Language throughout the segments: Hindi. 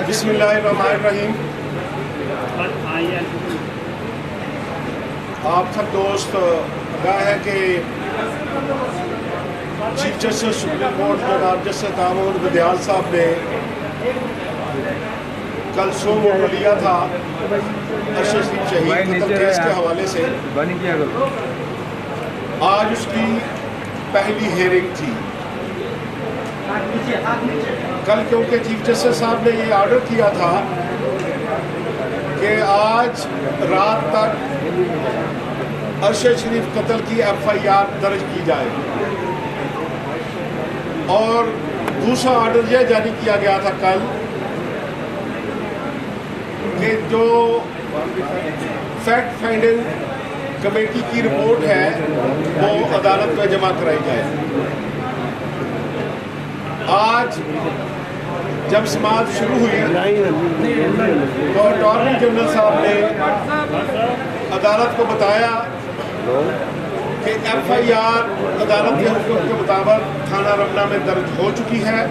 बिस्मिल्लाहिर्रहमानिर्रहीम। आप सब दोस्त आगाह है कि चीफ जस्टिस सुप्रीम कोर्ट जनाब जस्टिस दामोद विदयाल साहब ने कल सो मोड़ लिया था अरशद शरीफ शहीद कत्ल केस के हवाले से। आज उसकी पहली हेयरिंग थी। कल क्योंकि चीफ जस्टिस साहब ने ये ऑर्डर किया था कि आज रात तक अरशद शरीफ कत्ल की FIR दर्ज की जाए, और दूसरा ऑर्डर यह जारी किया गया था कल कि जो फैक्ट फाइंडिंग कमेटी की रिपोर्ट है वो अदालत में जमा कराई जाए। आज जब समाअत शुरू हुई तो अटॉर्नी जनरल साहब ने अदालत को बताया कि FIR अदालत के हुक्म के मुताबिक थाना रमना में दर्ज हो चुकी है,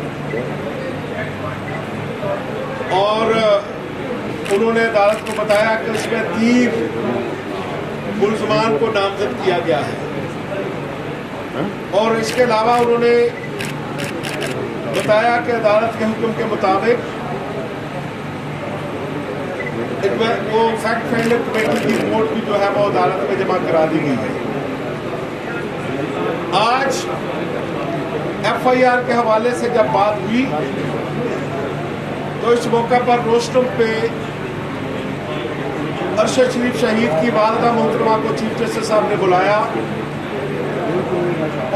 और उन्होंने अदालत को बताया कि उसमें 3 मुलजमान को नामजद किया गया है, और इसके अलावा उन्होंने बताया कि अदालत के हुक्म के मुताबिक वो फैक्ट फाइंडिंग कमेटी की रिपोर्ट भी जो है वो अदालत में जमा करा दी गई है। आज FIR के हवाले से जब बात हुई तो इस मौका पर रोस्टम पे अरशद शरीफ शहीद की वालिदा मोहतरमा को चीफ जस्टिस साहब ने बुलाया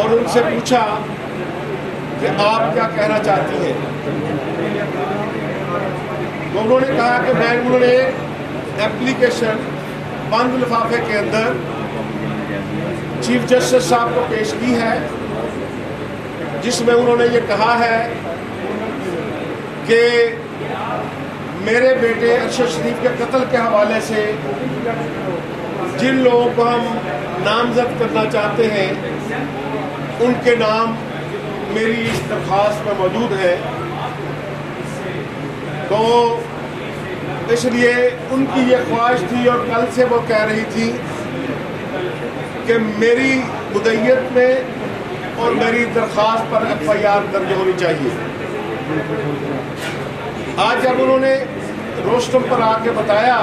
और उनसे पूछा कि आप क्या कहना चाहती हैं। तो उन्होंने कहा कि उन्होंने एप्लीकेशन बंद लिफाफे के अंदर चीफ जस्टिस साहब को पेश की है, जिसमें उन्होंने ये कहा है कि मेरे बेटे अरशद शरीफ के कत्ल के हवाले से जिन लोगों को हम नामजद करना चाहते हैं उनके नाम मेरी इस दरख्वास्त में मौजूद है। तो इसलिए उनकी ये ख्वाहिश थी और कल से वो कह रही थी कि मेरी मुद्दत में और मेरी दरख्वास्त पर FIR दर्ज होनी चाहिए। आज जब उन्होंने रोस्टम पर आके बताया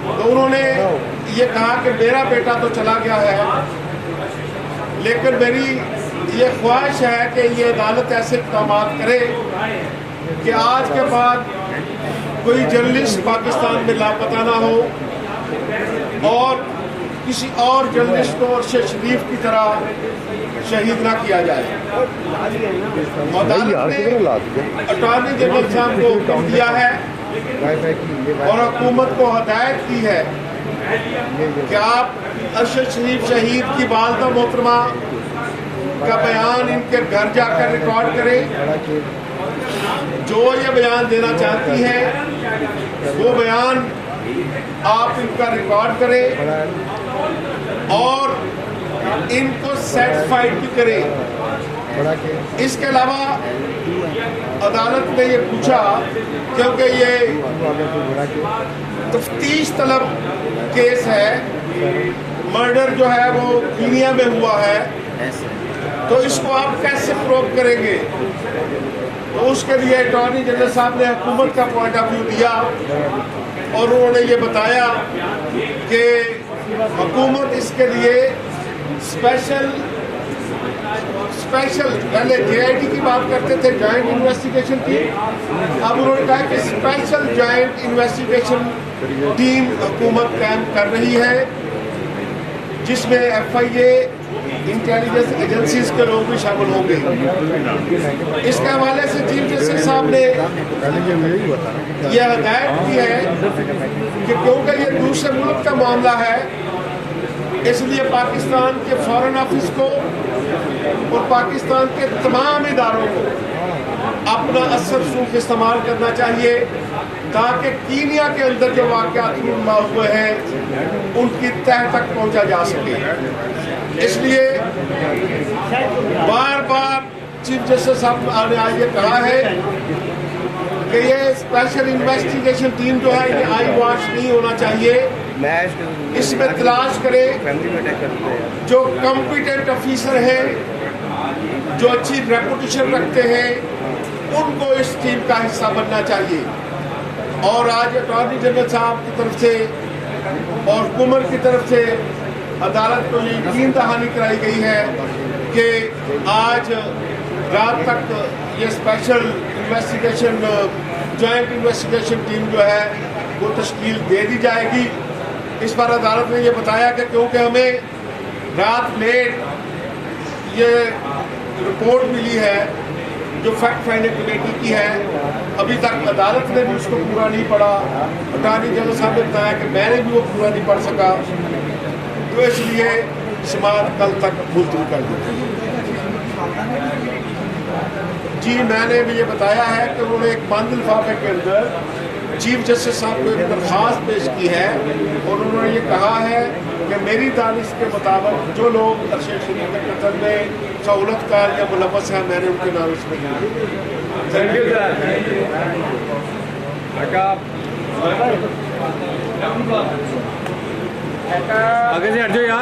तो उन्होंने ये कहा कि मेरा बेटा तो चला गया है, लेकिन मेरी ये ख्वाहिश है कि ये अदालत ऐसे इक़दाम करे कि आज के बाद कोई जर्नलिस्ट पाकिस्तान में लापता ना हो और किसी और जर्नलिस्ट को अरशद शरीफ की तरह शहीद ना किया जाए। अदालत ने अटॉर्नी जनरल साहब को हुक्म दिया है और हुकूमत को हदायत की है कि आप अरशद शरीफ शहीद की वालिदा मोहतरमा का बयान इनके घर जाकर रिकॉर्ड करें। जो ये बयान देना चाहती है वो बयान आप इनका रिकॉर्ड करें और इनको सेटिस्फाइड भी करें। इसके अलावा अदालत ने ये पूछा, क्योंकि ये तफ्तीश तलब केस है, मर्डर जो है वो कीनिया में हुआ है, तो इसको आप कैसे प्रूव करेंगे। तो उसके लिए अटॉर्नी जनरल साहब ने हुकूमत का पॉइंट ऑफ व्यू दिया और उन्होंने ये बताया कि हुकूमत इसके लिए स्पेशल पहले JIT की बात करते थे, जॉइंट इन्वेस्टिगेशन की, अब उन्होंने कहा कि स्पेशल जॉइंट इन्वेस्टिगेशन टीम हुकूमत कायम कर रही है, जिसमें FIA इंटेलिजेंस एजेंसीज के लोग भी शामिल होंगे। इसके हवाले से चीफ जस्टिस साहब ने यह हदायत की है कि क्योंकि ये दूसरे मुल्क का मामला है, इसलिए पाकिस्तान के फॉरेन ऑफिस को और पाकिस्तान के तमाम इदारों को अपना असर सूख इस्तेमाल करना चाहिए ताकि कीनिया के अंदर जो वाक़यात रूनमा हुए हैं उनकी तह तक पहुंचा जा सके। इसलिए बार बार चीफ जस्टिस साहब ने आज ये कहा है कि ये स्पेशल इन्वेस्टिगेशन टीम जो है ये आई वॉश नहीं होना चाहिए, इसमें तलाश करे जो कॉम्पिटेंट ऑफिसर हैं, जो अच्छी रेपुटेशन रखते हैं, उनको इस टीम का हिस्सा बनना चाहिए। और आज अटॉर्नी जनरल साहब की तरफ से और हुकूमत की तरफ से अदालत को ये यकीन दहानी कराई गई है कि आज रात तक ये special investigation joint investigation team जो है वो तश्कील दे दी जाएगी। इस पर अदालत ने ये बताया कि क्योंकि हमें रात लेट ये रिपोर्ट मिली है जो फैक्ट फाइंडिंग कमेटी की है, अभी तक अदालत ने भी उसको पूरा नहीं पढ़ा। अटॉर्नी जनरल साहब ने बताया कि मैंने भी वो पूरा नहीं पढ़ सका, तो इसलिए समाअत कल तक मुलतवी कर दी। जी मैंने भी ये बताया है कि उन्होंने एक बंद लिफाफे के अंदर चीफ जस्टिस साहब को एक दरख्वास्त पेश की है और उन्होंने ये कहा है कि मेरी दानिश के मुताबिक जो लोग अरशद शरीफ के कत्ल में सहूलतकार या मुलव्वस हैं, मैंने उनके नाम इसमें किया। आगे से हट जाओ यार।